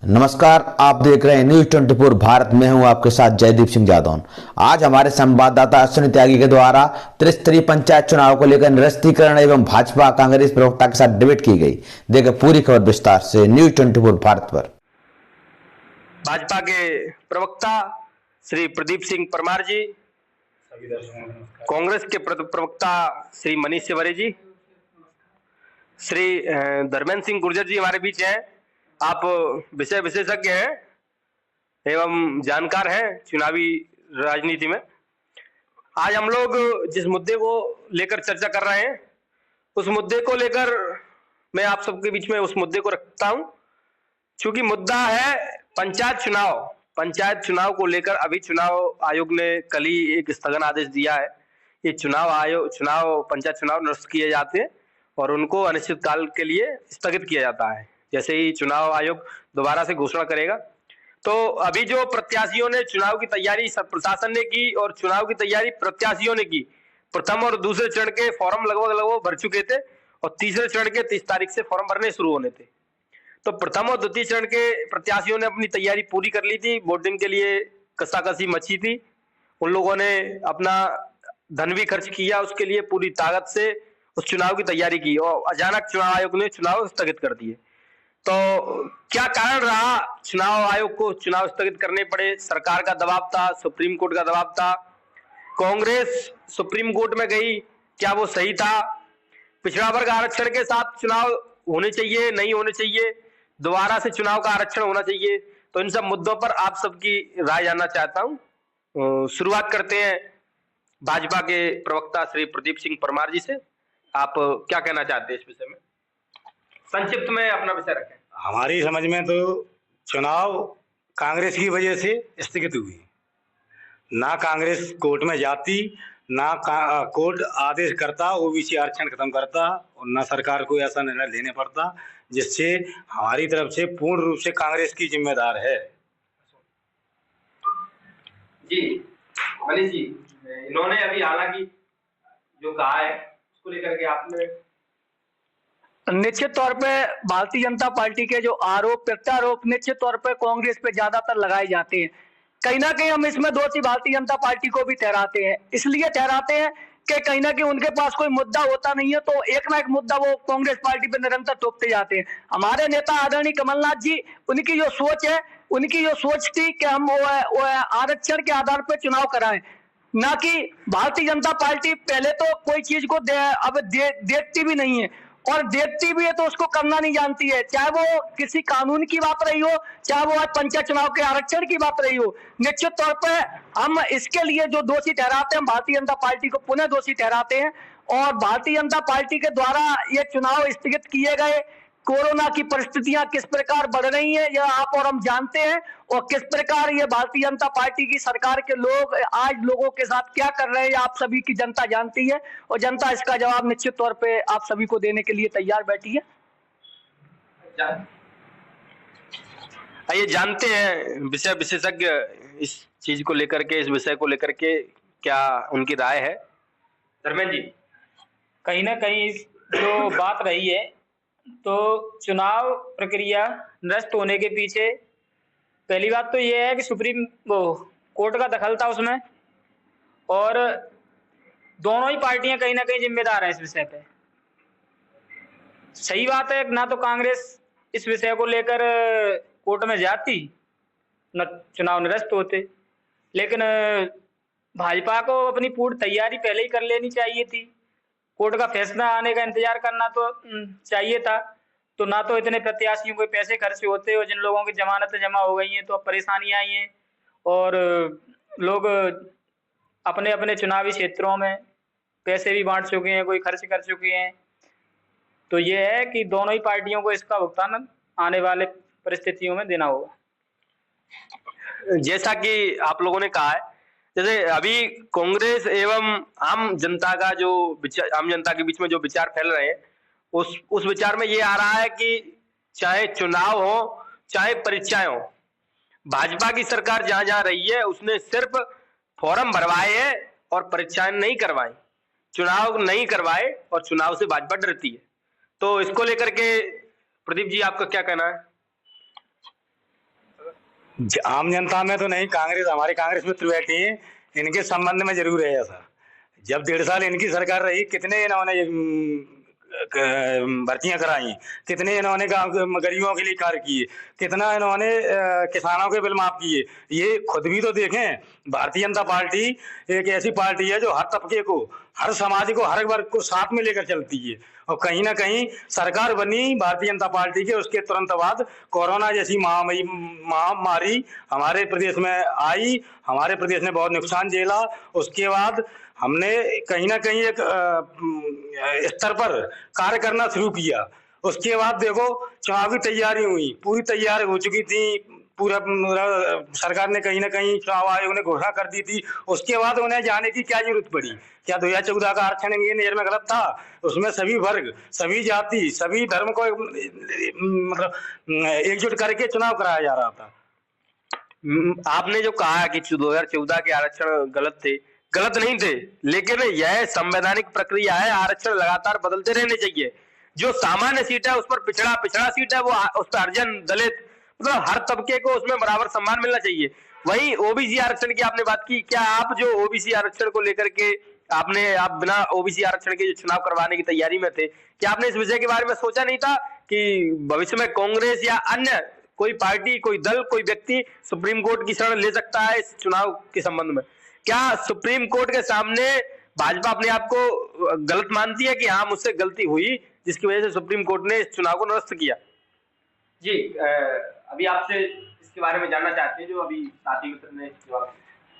नमस्कार, आप देख रहे हैं न्यूज 24 भारत में हूं आपके साथ जयदीप सिंह जादौन। आज हमारे संवाददाता अश्विनी त्यागी के द्वारा त्रिस्तरीय पंचायत चुनाव को लेकर निरस्तीकरण एवं भाजपा कांग्रेस प्रवक्ता के साथ डिबेट की गई। देखें पूरी खबर विस्तार से न्यूज 24 भारत पर। भाजपा के प्रवक्ता श्री प्रदीप सिंह परमार जी, कांग्रेस के प्रवक्ता श्री मनीष तिवारी जी, श्री धर्मेंद्र सिंह गुर्जर जी हमारे बीच हैं। आप विषय विशेषज्ञ हैं एवं जानकार हैं चुनावी राजनीति में। आज हम लोग जिस मुद्दे को लेकर चर्चा कर रहे हैं, उस मुद्दे को लेकर मैं आप सबके बीच में उस मुद्दे को रखता हूं, क्योंकि मुद्दा है पंचायत चुनाव। पंचायत चुनाव को लेकर अभी चुनाव आयोग ने कल ही एक स्थगन आदेश दिया है। ये पंचायत चुनाव निरस्त किए जाते हैं और उनको अनिश्चित काल के लिए स्थगित किया जाता है। जैसे ही चुनाव आयोग दोबारा से घोषणा करेगा, तो अभी जो प्रत्याशियों ने चुनाव की तैयारी प्रशासन ने की और चुनाव की तैयारी प्रत्याशियों ने की, प्रथम और दूसरे चरण के फॉर्म लगभग भर चुके थे और तीसरे चरण के 30 तारीख से फॉर्म भरने शुरू होने थे। तो प्रथम और द्वितीय चरण के प्रत्याशियों ने अपनी तैयारी पूरी कर ली थी। वोटिंग के लिए कसाकसी मची थी, उन लोगों ने अपना धन भी खर्च किया, उसके लिए पूरी ताकत से उस चुनाव की तैयारी की और अचानक चुनाव आयोग ने चुनाव स्थगित कर दिए। तो क्या कारण रहा चुनाव आयोग को चुनाव स्थगित करने पड़े? सरकार का दबाव था, सुप्रीम कोर्ट का दबाव था, कांग्रेस सुप्रीम कोर्ट में गई, क्या वो सही था? पिछड़ा वर्ग आरक्षण के साथ चुनाव होने चाहिए, नहीं होने चाहिए, दोबारा से चुनाव का आरक्षण होना चाहिए? तो इन सब मुद्दों पर आप सबकी राय जानना चाहता हूं। शुरुआत करते हैं भाजपा के प्रवक्ता श्री प्रदीप सिंह परमार जी से। आप क्या कहना चाहते हैं इस विषय में? संक्षिप्त में अपना विषय रखें। हमारी समझ में तो चुनाव कांग्रेस की वजह से स्थगित हुई। ना कांग्रेस कोर्ट में जाती, ना कोर्ट आदेश करता ओबीसी आरक्षण खत्म करता, और ना सरकार को ऐसा निर्णय लेने पड़ता, जिससे हमारी तरफ से पूर्ण रूप से कांग्रेस की जिम्मेदार है। जी मनीष जी, इन्होंने अभी हालांकि जो कहा है उसको लेकर के आपने निश्चित तौर पे भारतीय जनता पार्टी के जो आरोप प्रत्यारोप निश्चित तौर पे कांग्रेस पे ज्यादातर लगाए जाते हैं। कहीं ना कहीं हम इसमें दोषी भारतीय जनता पार्टी को भी ठहराते हैं। इसलिए ठहराते हैं कि कहीं ना कहीं उनके पास कोई मुद्दा होता नहीं है, तो एक ना एक मुद्दा वो कांग्रेस पार्टी पे निरंतर थोपते जाते हैं। हमारे नेता आदरणीय कमलनाथ जी, उनकी जो सोच है, उनकी जो सोच थी कि हम वो आरक्षण के आधार पर चुनाव कराएं, ना कि भारतीय जनता पार्टी पहले तो कोई चीज को देखती भी नहीं है, और देखती भी है तो उसको करना नहीं जानती है। चाहे वो किसी कानून की बात रही हो, चाहे वो आज पंचायत चुनाव के आरक्षण की बात रही हो, निश्चित तौर पर हम इसके लिए जो दोषी ठहराते हैं, भारतीय जनता पार्टी को पुनः दोषी ठहराते हैं। और भारतीय जनता पार्टी के द्वारा ये चुनाव स्थगित किए गए, कोरोना की परिस्थितियां किस प्रकार बढ़ रही हैं यह आप और हम जानते हैं, और किस प्रकार ये भारतीय जनता पार्टी की सरकार के लोग आज लोगों के साथ क्या कर रहे हैं आप सभी की जनता जानती है, और जनता इसका जवाब निश्चित तौर पे आप सभी को देने के लिए तैयार बैठी है। ये जानते हैं विषय विशेषज्ञ इस चीज को लेकर के, इस विषय को लेकर के क्या उनकी राय है? धर्मेंद्र जी, कहीं ना कहीं जो बात रही है, तो चुनाव प्रक्रिया निरस्त होने के पीछे पहली बात तो यह है कि सुप्रीम कोर्ट का दखल था उसमें, और दोनों ही पार्टियां कहीं ना कहीं जिम्मेदार हैं इस विषय पे। सही बात है, ना तो कांग्रेस इस विषय को लेकर कोर्ट में जाती, न चुनाव निरस्त होते, लेकिन भाजपा को अपनी पूरी तैयारी पहले ही कर लेनी चाहिए थी। कोर्ट का फैसला आने का इंतजार करना तो चाहिए था, तो ना तो इतने प्रत्याशियों को पैसे खर्च होते, और जिन लोगों की जमानतें जमा हो गई हैं तो अब परेशानी आई है, और लोग अपने अपने चुनावी क्षेत्रों में पैसे भी बांट चुके हैं, कोई खर्च कर चुके हैं। तो ये है कि दोनों ही पार्टियों को इसका भुगतान आने वाले परिस्थितियों में देना होगा। जैसा कि आप लोगों ने कहा है, जैसे अभी कांग्रेस एवं आम जनता का जो विचार, आम जनता के बीच में जो विचार फैल रहे हैं, उस विचार में ये आ रहा है कि चाहे चुनाव हो चाहे परीक्षाएं हो, भाजपा की सरकार जहां जहां रही है उसने सिर्फ फॉर्म भरवाए हैं और परीक्षाएं नहीं करवाई, चुनाव नहीं करवाए, और चुनाव से भाजपा डरती है। तो इसको लेकर के प्रदीप जी आपका क्या कहना है? आम जनता में तो नहीं, कांग्रेस, हमारे कांग्रेस मित्र बैठे हैं, इनके संबंध में जरूर है ऐसा। जब 1.5 साल इनकी सरकार रही, कितने इन्होंने भर्तियां कराई, कितने इन्होंने गरीबों के लिए कार्य किए, कितना इन्होंने किसानों के बिल माफ किए, ये खुद भी तो देखें। भारतीय जनता पार्टी एक ऐसी पार्टी है जो हर तबके को, हर समाज को, हर वर्ग को साथ में लेकर चलती है। और कहीं ना कहीं सरकार बनी भारतीय जनता पार्टी के, उसके तुरंत बाद कोरोना जैसी महामारी हमारे प्रदेश में आई, हमारे प्रदेश ने बहुत नुकसान झेला। उसके बाद हमने कहीं ना कहीं एक स्तर पर कार्य करना शुरू किया। उसके बाद देखो चुनाव की तैयारी हुई, पूरी तैयारी हो चुकी थी, पूरा सरकार ने कहीं ना कहीं चुनाव आयोग ने घोषणा कर दी थी। उसके बाद उन्हें जाने की क्या जरूरत पड़ी? क्या 2014 का आरक्षण इनकी नजर में गलत था? उसमें सभी वर्ग, सभी जाति, सभी धर्म को मतलब एकजुट करके चुनाव कराया जा रहा था। आपने जो कहा कि 2014 के आरक्षण गलत थे, गलत नहीं थे, लेकिन यह संवैधानिक प्रक्रिया है, आरक्षण लगातार बदलते रहने चाहिए। जो सामान्य सीट है उस पर पिछड़ा सीट है, वो उस पर हरिजन, दलित, मतलब हर तबके को उसमें बराबर सम्मान मिलना चाहिए। वहीं ओबीसी आरक्षण की आपने बात की, क्या आप जो ओबीसी आरक्षण को लेकर के आप बिना ओबीसी आरक्षण के जो चुनाव करवाने की तैयारी में थे, क्या आपने इस विषय के बारे में सोचा नहीं था कि भविष्य में कांग्रेस या अन्य कोई पार्टी, कोई दल, कोई व्यक्ति सुप्रीम कोर्ट की शरण ले सकता है इस चुनाव के संबंध में? क्या सुप्रीम कोर्ट के सामने भाजपा अपने आप को गलत मानती है कि हाँ मुझसे गलती हुई, जिसकी वजह से सुप्रीम कोर्ट ने इस चुनाव को निरस्त किया? जी, अभी आपसे इसके बारे में जानना चाहते हैं जो अभी साथी मित्र ने जवाब।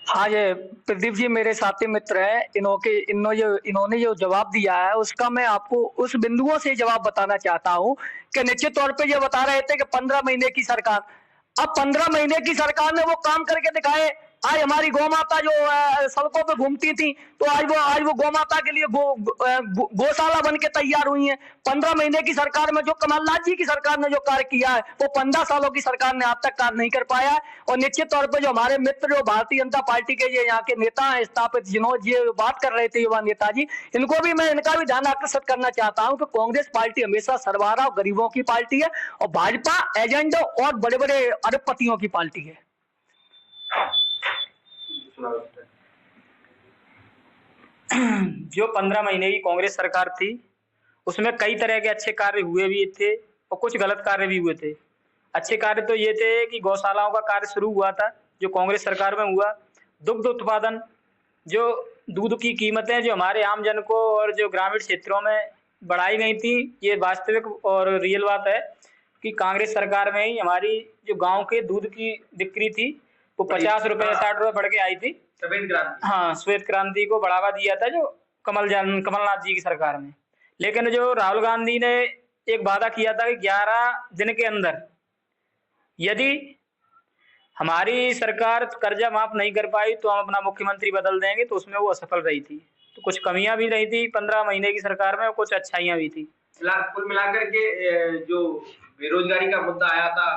हाँ, ये प्रदीप जी मेरे साथी मित्र हैं, इन्होंने जो जवाब दिया है उसका मैं आपको उस बिंदुओं से जवाब बताना चाहता हूँ कि निश्चित तौर पे ये बता रहे थे कि 15 महीने की सरकार, अब 15 महीने की सरकार ने वो काम करके दिखाए। आज हमारी गौ माता जो सड़कों पे घूमती थी, तो आज वो गौ माता के लिए गौशाला बन के तैयार हुई है। 15 महीने की सरकार में जो कमलनाथ जी की सरकार ने जो कार्य किया है, वो 15 सालों की सरकार ने आज तक कार्य नहीं कर पाया है। और निश्चित तौर पर जो हमारे मित्र, जो भारतीय जनता पार्टी के ये यहाँ के नेता हैं स्थापित, जिन्होंने ये बात कर रहे थे युवा नेताजी, इनको भी मैं इनका भी ध्यान आकर्षित करना चाहता हूँ कि कांग्रेस पार्टी हमेशा सर्वहारा और गरीबों की पार्टी है, और भाजपा एजेंट और बड़े बड़े अरबपतियों की पार्टी है। जो 15 महीने की कांग्रेस सरकार थी, उसमें कई तरह के अच्छे कार्य हुए भी थे और कुछ गलत कार्य भी हुए थे। अच्छे कार्य तो ये थे कि गौशालाओं का कार्य शुरू हुआ था जो कांग्रेस सरकार में हुआ। दुग्ध उत्पादन, जो दूध की कीमतें जो हमारे आम जन को और जो ग्रामीण क्षेत्रों में बढ़ाई गई थी, ये वास्तविक और रियल बात है कि कांग्रेस सरकार में ही हमारी जो गाँव के दूध की बिक्री थी वो 50 रुपए 60 रुपए बढ़ के आई थी। श्वेत क्रांति, हाँ, श्वेत क्रांति को बढ़ावा दिया था जो कमलनाथ जी की सरकार में। लेकिन जो राहुल गांधी ने एक वादा किया था कि 11 दिन के अंदर यदि हमारी सरकार कर्जा माफ नहीं कर पाई तो हम अपना मुख्यमंत्री बदल देंगे, तो उसमें वो असफल रही थी। तो कुछ कमियां भी रही थी 15 महीने की सरकार में और कुछ अच्छाइयां भी थी। कुल मिलाकर के जो बेरोजगारी का मुद्दा आया था,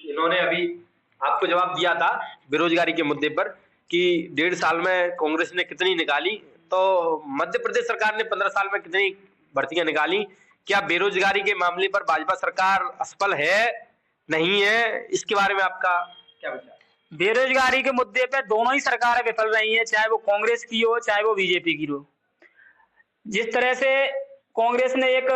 इन्होंने अभी आपको जवाब दिया था बेरोजगारी के मुद्दे पर कि 1.5 साल में कांग्रेस ने कितनी निकाली, तो मध्य प्रदेश सरकार ने 15 साल में कितनी भर्तियां निकाली। क्या बेरोजगारी के मामले पर भाजपा सरकार असफल है, नहीं है, इसके बारे में आपका क्या विचार? बेरोजगारी के मुद्दे पे दोनों ही सरकारें विफल रही हैं, चाहे वो कांग्रेस की हो चाहे वो बीजेपी की हो। जिस तरह से कांग्रेस ने एक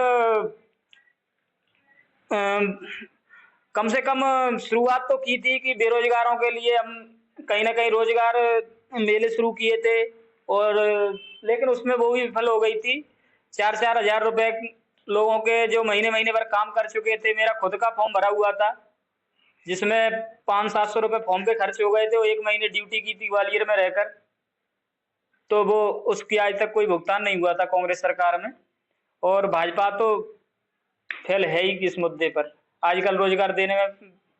कम से कम शुरुआत तो की थी कि बेरोजगारों के लिए हम कहीं ना कहीं रोजगार मेले शुरू किए थे, और लेकिन उसमें वो भी विफल हो गई थी। 4-4 हजार रुपए लोगों के जो महीने भर काम कर चुके थे, मेरा खुद का फॉर्म भरा हुआ था जिसमें 500-700 रुपए फॉर्म पे खर्च हो गए थे। वो 1 महीने ड्यूटी की थी ग्वालियर में रहकर, तो वो उसकी आज तक कोई भुगतान नहीं हुआ था कांग्रेस सरकार में। और भाजपा तो फेल है ही इस मुद्दे पर, आजकल रोजगार देने में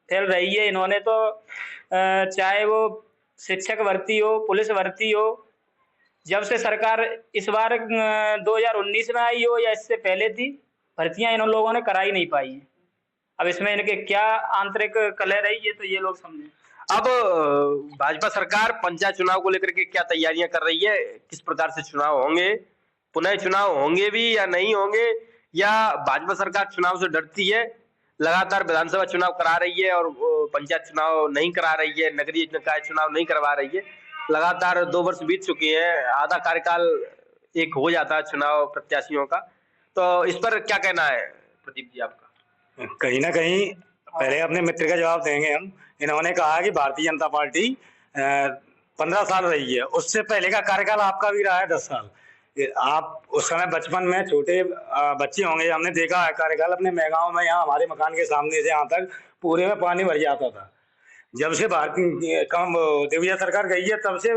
फेल रही है। इन्होंने तो चाहे वो शिक्षक भर्ती हो, पुलिस भर्ती हो, जब से सरकार इस बार 2019 में आई हो या इससे पहले थी, भर्तियां इन लोगों ने कराई नहीं पाई है। अब इसमें इनके क्या आंतरिक कलह रही है तो ये लोग समझें। अब भाजपा सरकार पंचायत चुनाव को लेकर के क्या तैयारियां कर रही है? किस प्रकार से चुनाव होंगे? पुनः चुनाव होंगे भी या नहीं होंगे, या भाजपा सरकार चुनाव से डरती है? लगातार विधानसभा चुनाव करा रही है और पंचायत चुनाव नहीं करा रही है, नगरीय निकाय चुनाव नहीं करवा रही है। लगातार 2 वर्ष बीत चुके हैं, आधा कार्यकाल एक हो जाता है चुनाव प्रत्याशियों का। तो इस पर क्या कहना है प्रदीप जी आपका? कहीं ना कहीं पहले अपने मित्र का जवाब देंगे हम। इन्होंने कहा कि भारतीय जनता पार्टी 15 साल रही है, उससे पहले का कार्यकाल आपका भी रहा है 10 साल। आप उस समय बचपन में छोटे बच्चे होंगे, हमने देखा है कार्यकाल अपने मैगांव में, यहाँ हमारे मकान के सामने से यहाँ तक पूरे में पानी भर जाता था। जब से भारतीय दिग्विजय सरकार गई है तब से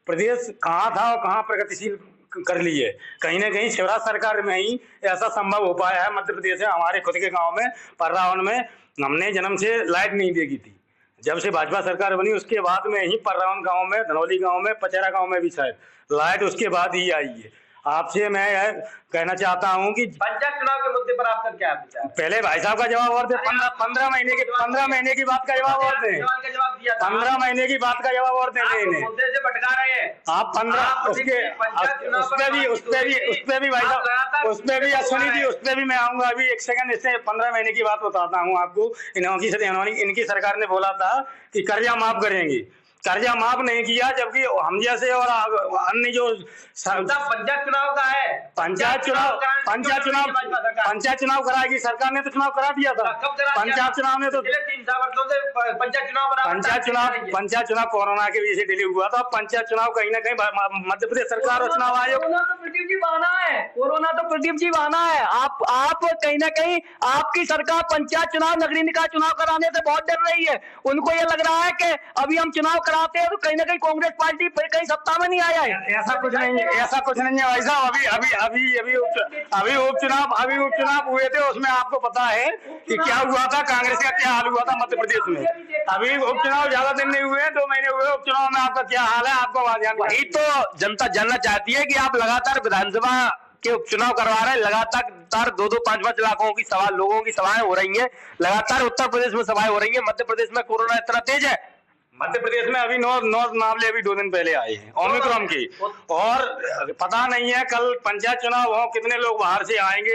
प्रदेश कहाँ था और कहाँ प्रगतिशील कर ली है। कहीं ना कहीं शिवराज सरकार में ही ऐसा संभव हो पाया है। मध्य प्रदेश में हमारे खुद के गांव में पर्रावन में हमने जन्म से लाइट नहीं देखी थी। जब से भाजपा सरकार बनी उसके बाद में ही पर्रावन गांव में, धनौली गांव में, पचेरा गांव में भी शायद लाइट उसके बाद ही आई है। आपसे मैं कहना चाहता हूं कि पंचायत चुनाव के मुद्दे पर आपका क्या विचार है? पहले भाई साहब का जवाब और दे। 15 महीने की बात का जवाब और दें। 15 महीने की बात का जवाब और दें। मुद्दे से भटका रहे हैं आप 15 उसपे भी भाई साहब, उसपे भी सुनी थी, उसपे भी मैं आऊंगा अभी 1 सेकंड। इससे 15 महीने की बात बताता हूँ आपको। इनकी सरकार ने बोला था कि कर्जा माफ करेंगे, कर्जा माफ नहीं किया, जबकि हम जैसे और अन्य जो पंचायत चुनाव का है, पंचायत चुनाव कराएगी सरकार ने तो चुनाव करा दिया था। पंचायत चुनाव ने तो पंचायत चुनाव कोरोना की वजह से डिले हुआ था। पंचायत चुनाव कहीं ना कहीं मध्य प्रदेश सरकार और चुनाव आयोग, कोरोना तो प्रदीप जी बहाना है, कोरोना तो प्रदीप जी बहाना है। आप कहीं ना कहीं आपकी सरकार पंचायत चुनाव, नगरीय निकाय चुनाव कराने से बहुत डर रही है। उनको ये लग रहा है कि अभी हम चुनाव कराते हैं तो कहीं ना कहीं कांग्रेस पार्टी फिर कहीं सत्ता में नहीं आया है। ऐसा कुछ नहीं है भाई साहब। अभी उपचुनाव हुए थे, उसमें आपको पता है कि क्या हुआ था, कांग्रेस का क्या हाल हुआ था मध्य प्रदेश में। अभी उपचुनाव ज्यादा दिन नहीं हुए, 2 महीने हुए। उपचुनाव में आपका क्या हाल है आपको वही तो जनता जानना चाहती है कि आप लगातार विधानसभा के उपचुनाव करवा रहे हैं, लगातार 2-2, 5-5 लाखों की लोगों की सभाएं हो रही हैं, लगातार उत्तर प्रदेश में सभाएं हो रही हैं। मध्य प्रदेश में कोरोना इतना तेज है। मध्य प्रदेश में अभी 9 मामले अभी 2 दिन पहले आए हैं ओमिक्रॉन के, और पता नहीं है कल पंचायत चुनाव हो कितने लोग बाहर से आएंगे।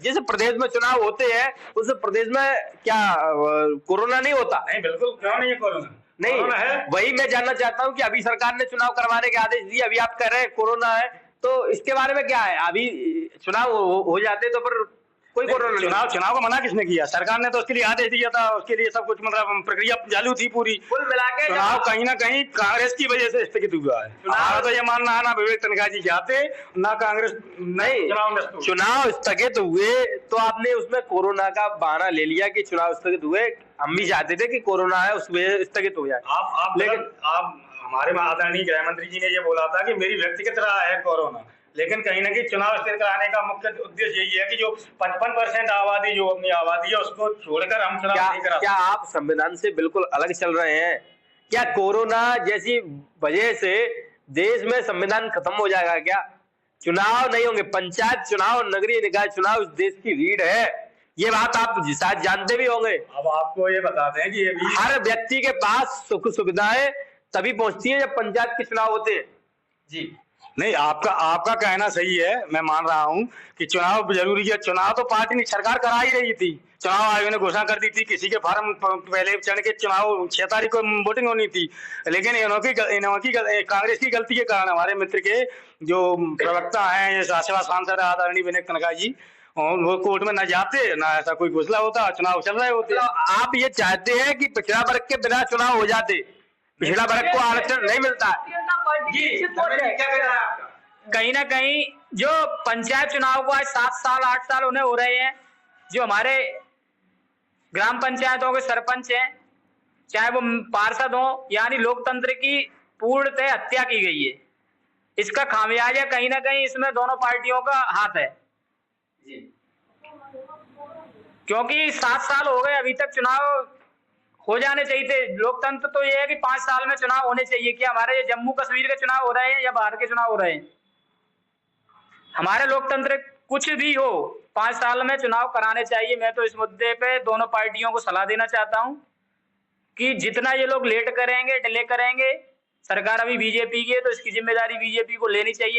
जिस प्रदेश में चुनाव होते हैं उस प्रदेश में क्या कोरोना नहीं होता? नहीं, बिल्कुल क्यों नहीं है कोरोना, नहीं है। वही मैं जानना चाहता हूँ कि अभी सरकार ने चुनाव करवाने के आदेश दिए, अभी आप कह रहे हैं कोरोना है, तो इसके बारे में क्या है? अभी चुनाव हो जाते तो फिर कोई कोरोना चुनाव को मना किसने किया? सरकार ने तो उसके लिए आदेश दिया था, उसके लिए सब कुछ मतलब प्रक्रिया चालू थी पूरी। कुल मिला के चुनाव कहीं ना कहीं कांग्रेस की वजह से स्थगित हुआ है। हमारा तो ये मानना है ना विवेक तनखा जी चाहते ना कांग्रेस नहीं चुनाव स्थगित हुए, तो आपने उसमें कोरोना का बहाना ले लिया कि चुनाव स्थगित हुए। हम भी चाहते थे कि कोरोना है उस वजह स्थगित हो जाए। लेकिन आप हमारे आदरणीय गृह मंत्री जी ने ये बोला था कि मेरी व्यक्तिगत राय है कोरोना, लेकिन कहीं ना कहीं चुनाव स्थिर कराने का मुख्य उद्देश्य यही है कि जो 55% आबादी जो अपनी आबादी है उसको छोड़कर हम चुनाव नहीं करा। क्या आप संविधान से बिल्कुल अलग चल रहे हैं? क्या कोरोना जैसी वजह से देश में संविधान खत्म हो जाएगा क्या? चुनाव नहीं होंगे, पंचायत चुनाव, नगरीय निकाय चुनाव इस देश की रीढ़ है, ये बात आप शायद जानते भी होंगे। अब आपको ये बताते हैं कि हर व्यक्ति के पास सुख सुविधाएं तभी पहुंचती है जब पंचायत के चुनाव होते हैं। जी नहीं, आपका कहना सही है, मैं मान रहा हूं कि चुनाव जरूरी है। चुनाव तो पार्टी ने सरकार करा ही रही थी, चुनाव आयोग ने घोषणा कर दी थी, किसी के फार्म पहले चढ़ के चुनाव 6 तारीख को वोटिंग होनी थी, लेकिन इनकी कांग्रेस की गलती के कारण हमारे मित्र के जो प्रवक्ता हैं, ये राज्यसभा सांसद आदरणीय विवेक तनखा जी, वो कोर्ट में न जाते, ना ऐसा कोई घोषणा होता, चुनाव चल रहे होते। आप ये चाहते हैं कि पिछड़ा वर्ग के बिना चुनाव हो जाते, पिछड़ा वर्ग को आरक्षण नहीं मिलता है? कहीं ना कहीं जो पंचायत चुनाव को आज 7 साल 8 साल उन्हें हो रहे हैं, जो हमारे ग्राम पंचायतों के सरपंच हैं, चाहे वो पार्षद हो, यानी लोकतंत्र की पूर्णतः हत्या की गई है। इसका खामियाजा कहीं ना कहीं इसमें दोनों पार्टियों का हाथ है, क्योंकि 7 साल हो गए, अभी तक चुनाव हो जाने चाहिए थे। लोकतंत्र तो ये है कि 5 साल में चुनाव होने चाहिए। क्या हमारे ये जम्मू कश्मीर के चुनाव हो रहे हैं या बाहर के चुनाव हो रहे हैं? हमारे लोकतंत्र कुछ भी हो, 5 साल में चुनाव कराने चाहिए। मैं तो इस मुद्दे पे दोनों पार्टियों को सलाह देना चाहता हूं कि जितना ये लोग लेट करेंगे, डिले करेंगे, सरकार अभी बीजेपी की है तो इसकी जिम्मेदारी बीजेपी को लेनी चाहिए।